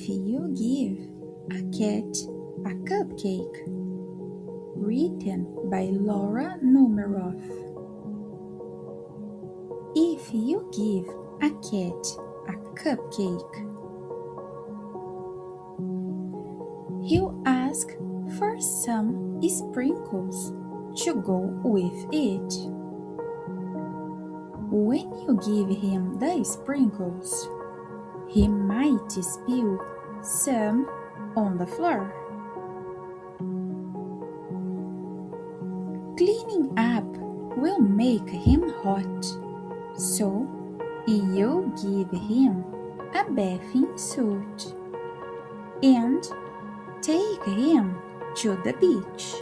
If you give a cat a cupcake, written by Numeroff. If you give a cat a cupcake, he'll ask for some sprinkles to go with it. When you give him the sprinkles, he might spill some on the floor. Cleaning up will make him hot, so you give him a bathing suit and take him to the beach.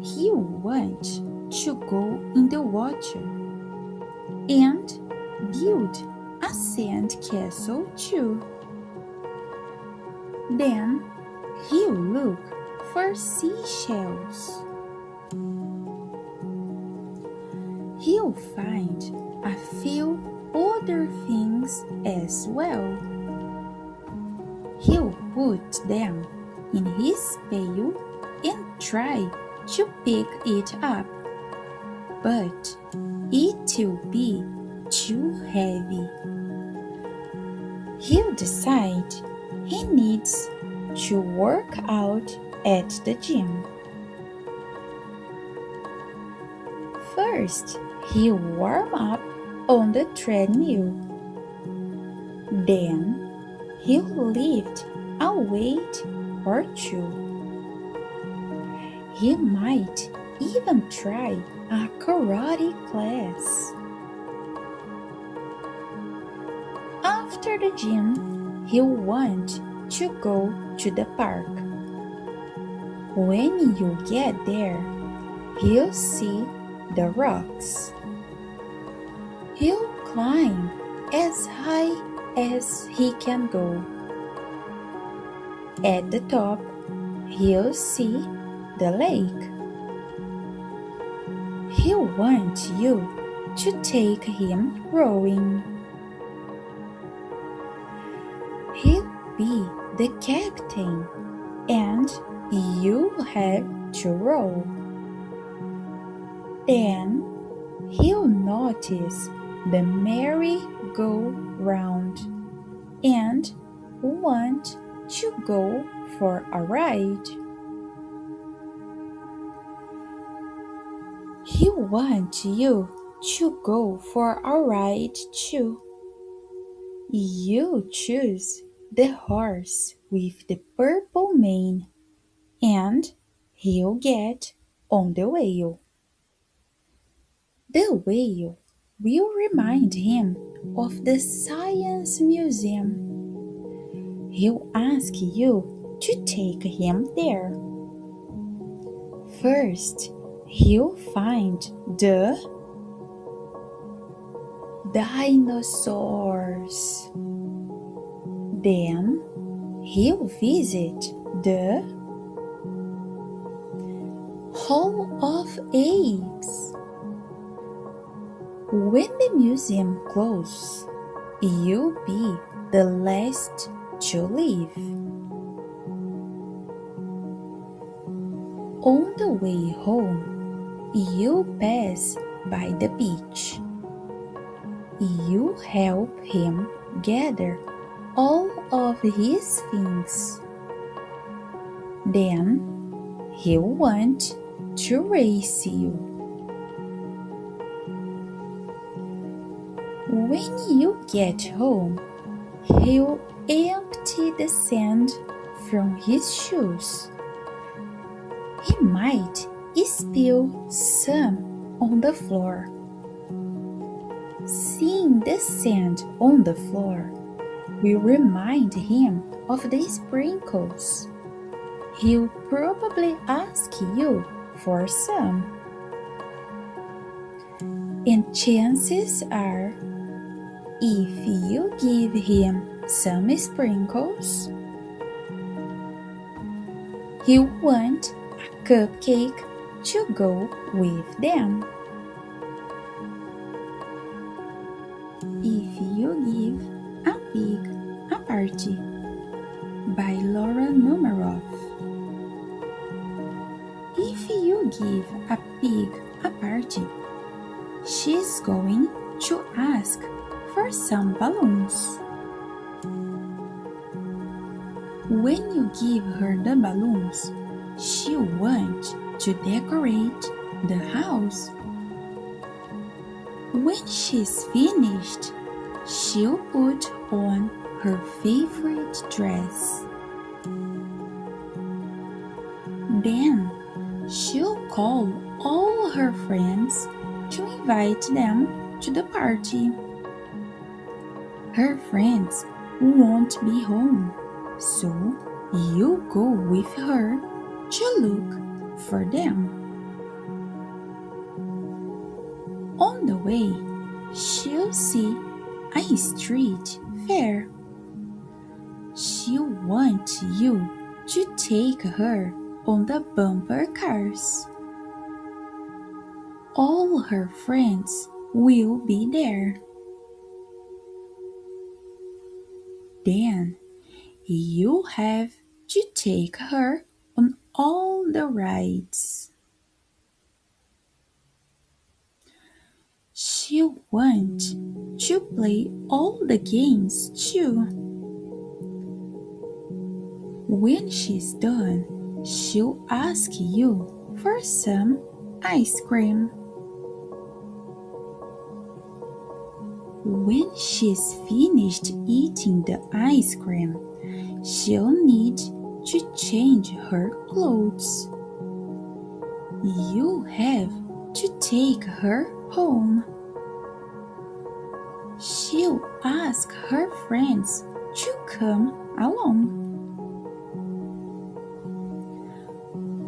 He'll want to go in the water and build a sand castle too. Then he'll look for seashells. He'll find a few other things as well. He'll put them in his pail and try to pick it up, but it will be too heavy. He'll decide he needs to work out at the gym. First, he'll warm up on the treadmill. Then, he'll lift a weight or two. He might even try a karate class. After the gym, he'll want to go to the park. When you get there, he'll see the rocks. He'll climb as high as he can go. At the top, he'll see the lake. He'll want you to take him rowing. He'll be the captain and you have to row. Then he'll notice the merry-go-round and want to go for a ride. He'll want you to go for a ride too. You choose the horse with the purple mane, and he'll get on the wheel. The wheel will remind him of the science museum. He'll ask you to take him there. First, he'll find the dinosaurs. Then he'll visit the Hall of Apes. When the museum closes, you'll be the last to leave. On the way home, you'll pass by the beach. You help him gather all of his things. Then he'll want to race you. When you get home, he'll empty the sand from his shoes. He might spill some on the floor. Seeing the sand on the floor will remind him of the sprinkles. He'll probably ask you for some. And chances are, if you give him some sprinkles, he'll want a cupcake to go with them. If you give a pig a party? By Numeroff. If you give a pig a party, she's going to ask for some balloons. When you give her the balloons, she'll want to decorate the house. When she's finished, she'll put on her favorite dress. Then she'll call all her friends to invite them to the party. Her friends won't be home, so you go with her to look for them. On the way, she'll see a street fair. She'll want you to take her on the bumper cars. All her friends will be there. Then you have to take her on all the rides. She'll want to play all the games too. When she's done, she'll ask you for some ice cream. When she's finished eating the ice cream, she'll need to change her clothes. You have to take her home. She'll ask her friends to come along.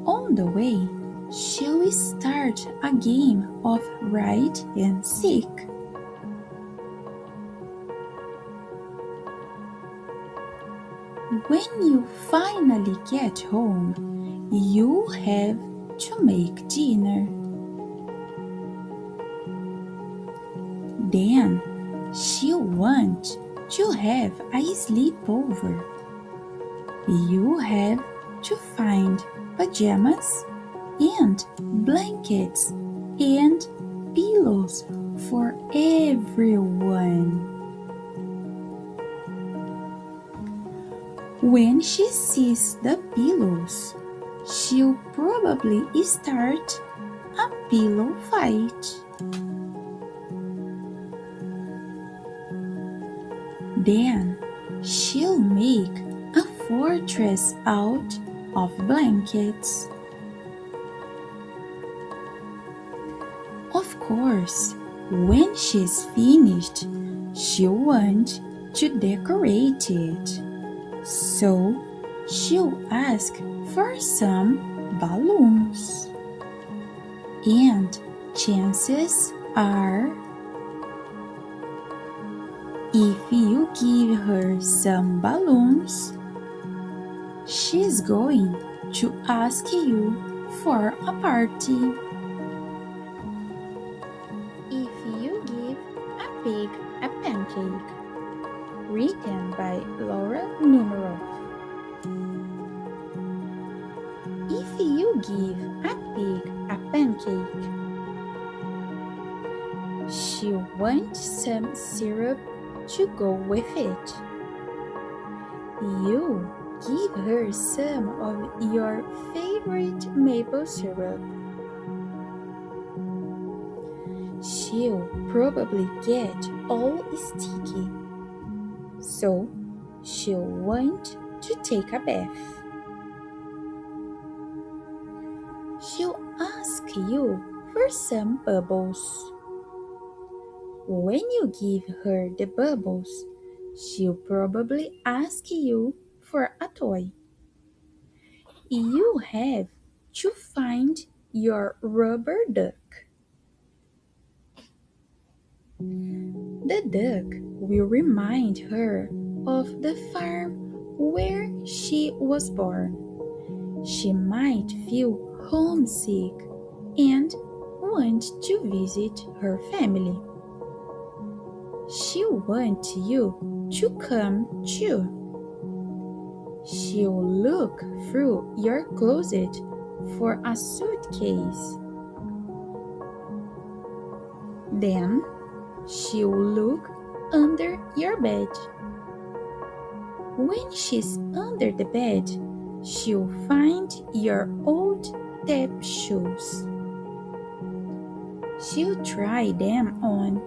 On the way, she'll start a game of hide and seek. When you finally get home, you'll have to make dinner. Then she'll want to have a sleepover. You have to find pajamas and blankets and pillows for everyone. When she sees the pillows, she'll probably start a pillow fight. Then she'll make a fortress out of blankets. Of course, when she's finished, she'll want to decorate it. So she'll ask for some balloons. And chances are, if you give her some balloons, she's going to ask you for a party. If you give a pig a pancake. Written by Numeroff. If you give a pig a pancake, she'll want some syrup to go with it. You give her some of your favorite maple syrup. She'll probably get all sticky, so she'll want to take a bath. She'll ask you for some bubbles. When you give her the bubbles, she'll probably ask you for a toy. You have to find your rubber duck. The duck will remind her of the farm where she was born. She might feel homesick and want to visit her family. she'll want you to come too. She'll look through your closet for a suitcase. Then she'll look under your bed. When she's under the bed, she'll find your old tap shoes. She'll try them on.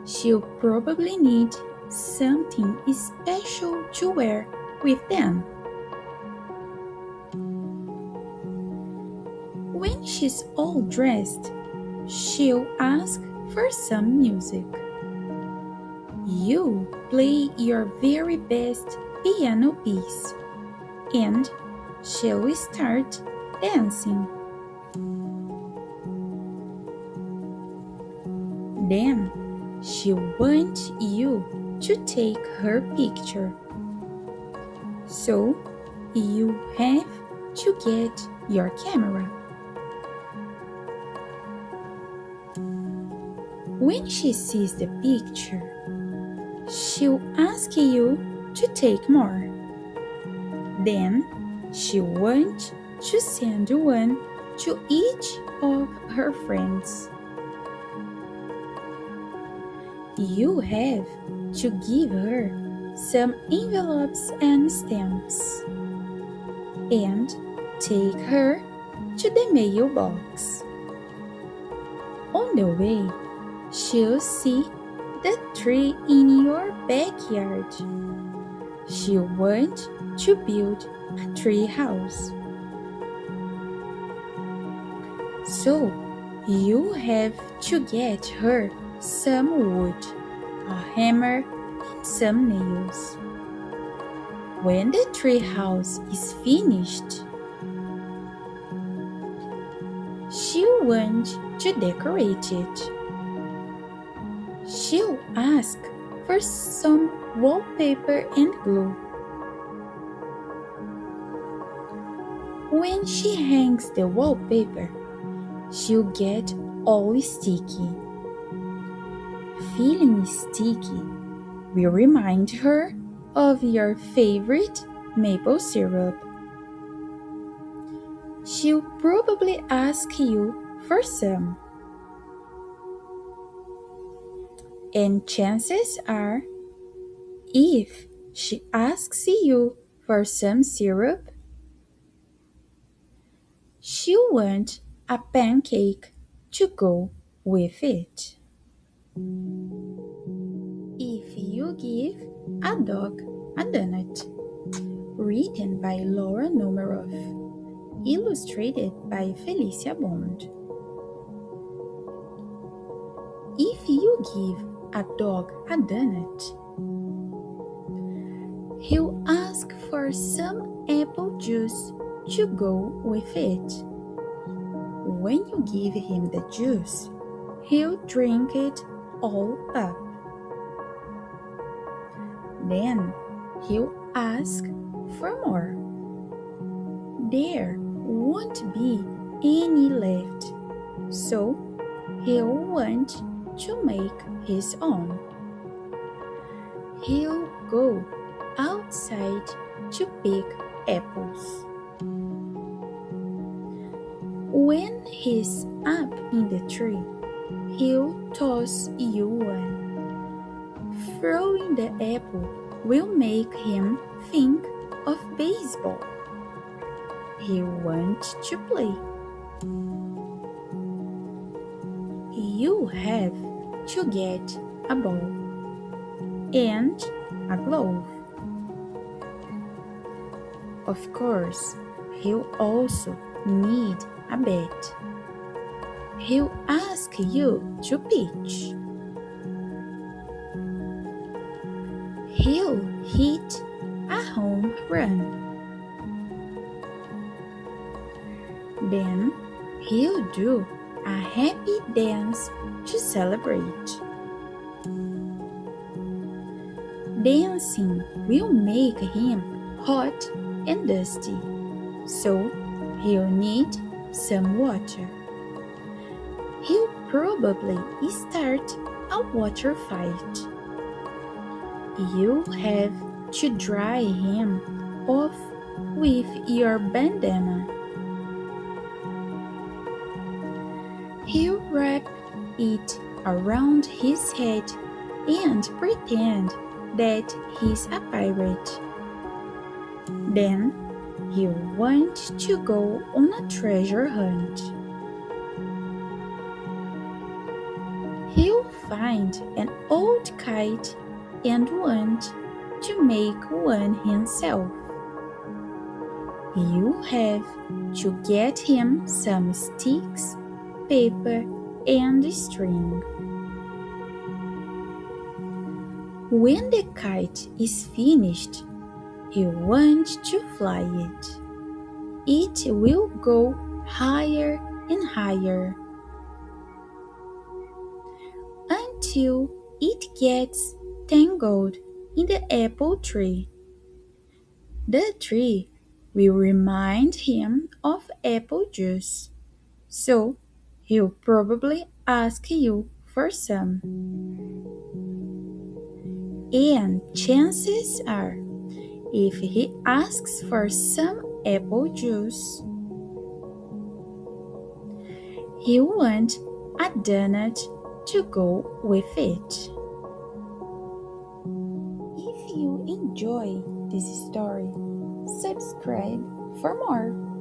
She'll probably need something special to wear with them. When she's all dressed, she'll ask for some music. You play your very best piano piece, and she'll start dancing. Then she'll want you to take her picture. So you have to get your camera. When she sees the picture, she'll ask you to take more. Then she'll want to send one to each of her friends. You have to give her some envelopes and stamps and take her to the mailbox. On the way, she'll see the tree in your backyard. She'll want to build a tree house. So you have to get her some wood, a hammer, and some nails. When the tree house is finished, she'll want to decorate it. She'll ask for some wallpaper and glue. When she hangs the wallpaper, she'll get all sticky. Feeling sticky will remind her of your favorite maple syrup. She'll probably ask you for some. And chances are, if she asks you for some syrup, she'll want a pancake to go with it. If you give a dog a donut, written by Laura Numeroff, illustrated by Felicia Bond. If you give a dog a donut, he'll ask for some apple juice to go with it. When you give him the juice, he'll drink it all up. Then he'll ask for more. There won't be any left, so he'll want to make his own. He'll go outside to pick apples. When he's up in the tree, he'll toss you one. Throwing the apple will make him think of baseball. He'll want to play. You have to get a ball and a glove. Of course, he'll also need a bat. He'll ask you to pitch. He'll hit a home run. Then he'll do a happy dance to celebrate. Dancing will make him hot and dusty, so he'll need some water. He'll probably start a water fight. You have to dry him off with your bandana. He'll wrap it around his head and pretend that he's a pirate. Then he'll want to go on a treasure hunt. He'll find an old kite and want to make one himself. You have to get him some sticks, paper, and string. When the kite is finished, you want to fly it. It will go higher and higher until it gets tangled in the apple tree. The tree will remind him of apple juice, so he'll probably ask you for some. And chances are, if he asks for some apple juice, he'll want a donut to go with it. If you enjoy this story, subscribe for more.